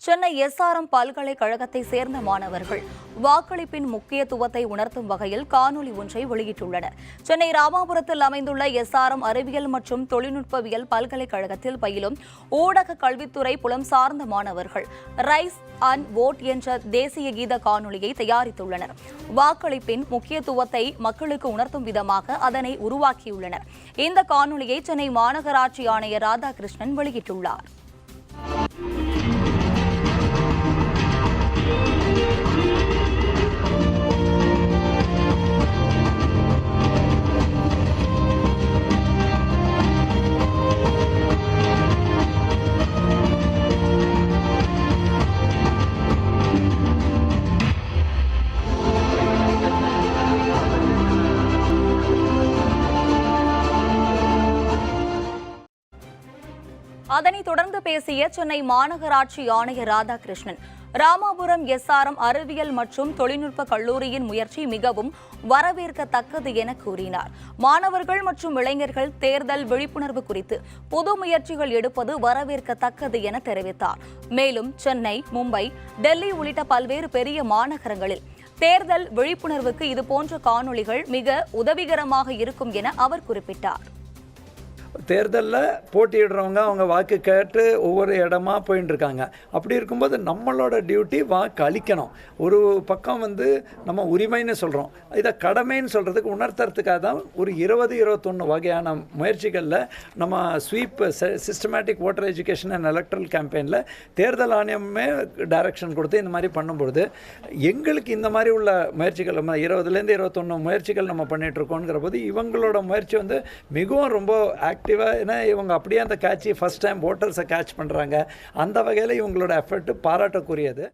Chennai SRM பல்கலைக்கழகத்தை சேர்ந்த மாணவர்கள் வாக்களிப்பின் முக்கியத்துவத்தை உணர்த்தும் வகையில் காணொலி ஒன்றை வெளியிட்டுள்ளனர். சென்னை ராமாபுரத்தில் அமைந்துள்ள எஸ்ஆர்எம் அறிவியல் மற்றும் தொழில்நுட்பவியல் பல்கலைக்கழகத்தில் பயிலும் ஊடக கல்வித்துறை புலம் சார்ந்த மாணவர்கள் ரைஸ் அண்ட் வோட் என்ற தேசிய கீத காணொலியை தயாரித்துள்ளனர். வாக்களிப்பின் முக்கியத்துவத்தை மக்களுக்கு உணர்த்தும் விதமாக அதனை உருவாக்கியுள்ளனர். இந்த காணொலியை சென்னை மாநகராட்சி ஆணையர் ராதாகிருஷ்ணன் வெளியிட்டுள்ளார். அதனைத் தொடர்ந்து பேசிய சென்னை மாநகராட்சி ஆணையர் ராதாகிருஷ்ணன், ராமாபுரம் எஸ்ஆர்எம் அறிவியல் மற்றும் தொழில்நுட்ப கல்லூரியின் முயற்சி மிகவும் வரவேற்கத்தக்கது என கூறினார். மாணவர்கள் மற்றும் இளைஞர்கள் தேர்தல் விழிப்புணர்வு குறித்து புது முயற்சிகள் எடுப்பது வரவேற்கத்தக்கது என தெரிவித்தார். மேலும் சென்னை, மும்பை, டெல்லி உள்ளிட்ட பல்வேறு பெரிய மாநகரங்களில் தேர்தல் விழிப்புணர்வுக்கு இதுபோன்ற காணொலிகள் மிக உதவிகரமாக இருக்கும் என அவர் குறிப்பிட்டார். தேர்தலில் போட்டியிடுறவங்க அவங்க வாக்கு கேட்டு ஒவ்வொரு இடமா போயின்னு இருக்காங்க. அப்படி இருக்கும்போது நம்மளோட டியூட்டி வாக்கு அளிக்கணும். ஒரு பக்கம் நம்ம உரிமைன்னு சொல்கிறோம், இதை கடமைன்னு சொல்கிறதுக்கு உணர்த்துறதுக்காக தான் ஒரு 20-21 வகையான முயற்சிகளில் நம்ம SVEEP systematic voter education and electoral கேம்பெயினில் தேர்தல் ஆணையமே டைரக்ஷன் கொடுத்து இந்த மாதிரி பண்ணும்பொழுது எங்களுக்கு இந்த மாதிரி உள்ள முயற்சிகள் நம்ம 20-21 முயற்சிகள் நம்ம பண்ணிகிட்ருக்கோங்கிற போது இவங்களோட முயற்சி மிகவும் ரொம்ப ஆக்டிவாக, ஏன்னா இவங்க அப்படியே அந்த கேட்சி ஃபர்ஸ்ட் டைம் ஓட்டர்ஸை கேட்ச் பண்ணுறாங்க. அந்த வகையில் இவங்களோட எஃபர்ட் பாராட்டக்கூடியது.